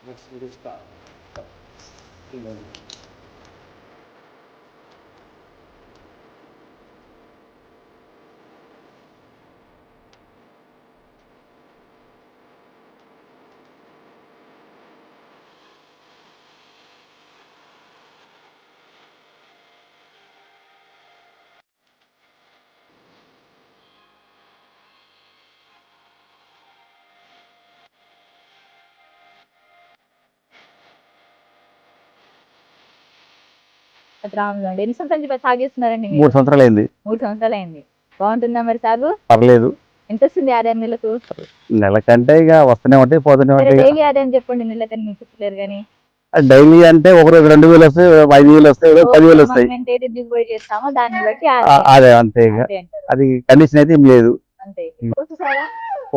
Let's start. రాములండి ఎన్ని సంవత్సరాల నుంచి తాగేస్తున్నారండి మీరు? 3 సంవత్సరాలు అయింది. 3 సంవత్సరాలు అయింది. బాగుంటుందా మరి సాగు? పర్లేదు. ఎంత వస్తుంది ఆదాయం నెలకు? నెలకంటే ఇక వస్తూనే ఉంటాయి, పోతూనే సరే ఉంటాయి. డైలీ ఆదాయం చెప్పండి, నెలకని మీకు చెప్పలేరు కానీ. డైలీ అంటే ఒక రోజు 2000 వస్తాయి, 5000 వస్తాయి, 10,000 వస్తాయి. మనం ఎంత దిగుబడి చేస్తామో దాన్ని బట్టి అదే అంతే ఇక. అంతే అంటారు. అది కండిషన్ అయితే ఏం లేదు. అంతే. చూసారా?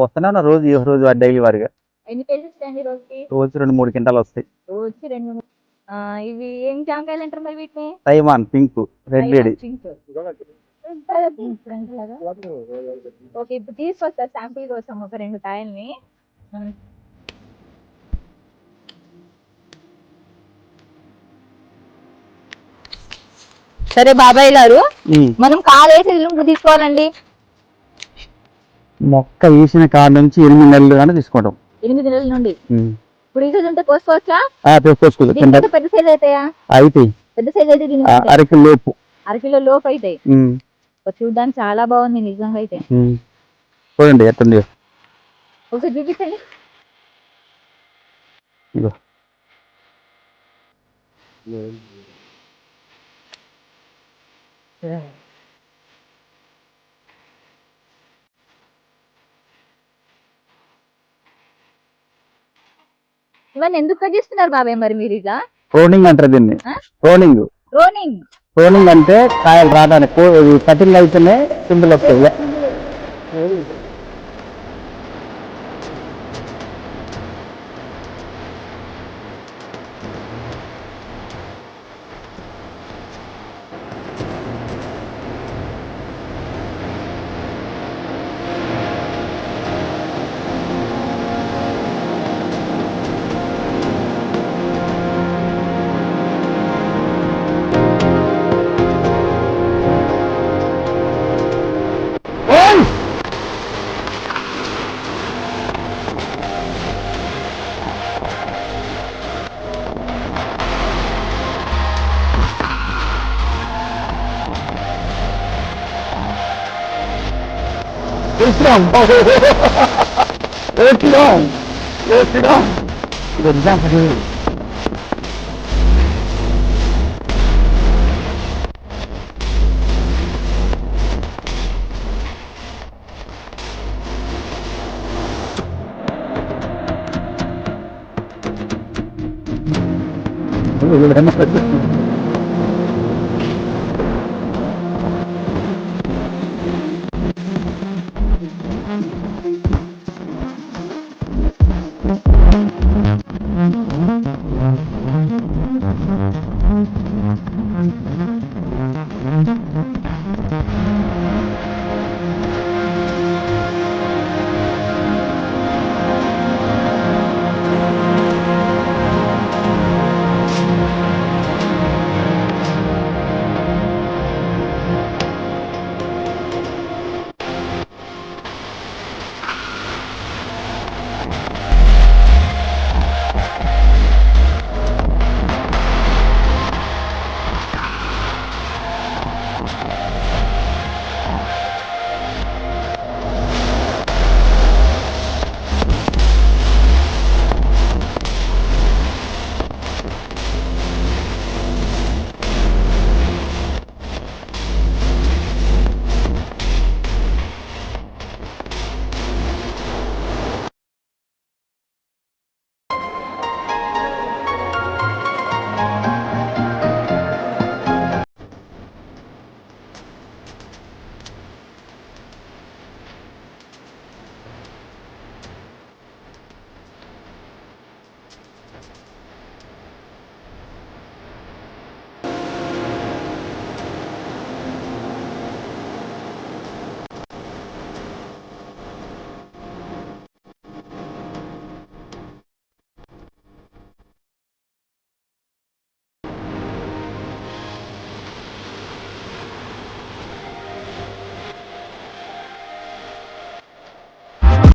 వస్తూనే ఉన్నా రోజు ఏ రోజు డైలీ వారిగా. ఎన్ని కేజీస్ వస్తాయండి రోజుకి? రోజు 2-3 క్వింటాలు వస్తాయి. రోజుకి 2 ఇవి ఏం జామకాయలు అంటారు మరి వీటిని? Taiwan pink, red lady. Okay, ఇప్పుడు తీసుకొస్తా శాంపిల్ కోసం ఒక 2 కాయల్ని. సరే బాబాయ్ గారు, మనం కాలేసి ఎల్లుండి తీసుకోవాలండి. మొక్క వేసిన కాడ నుంచి 8 నెలలు కానీ తీసుకుంటాం. 8 నెలల నుండి. ఇప్పుడు ఈ ఉంటే కోసుకోవచ్చా? పెద్ద సైజ్ అవుతాయా? అయితే పెద్ద సైజ్ అయితే అరకిలో లోపు. అరకిలో లోపు అవుతాయి. చూడడానికి చాలా బాగుంది నిజంగా అయితే. చూడండి ఎట్టుంది. ఒకసారి చూపించండి. ఇవన్నీ ఎందుకు కట్ చేస్తున్నారు బాబాయ్ మరి మీరు ఇలా? ప్రోనింగ్ అంటారు దీన్ని. ప్రోనింగ్ రోనింగ్. ప్రోనింగ్ అంటే కాయలు రావడానికి కటింగ్ అయితేనే సింపుల్ వస్తాయి.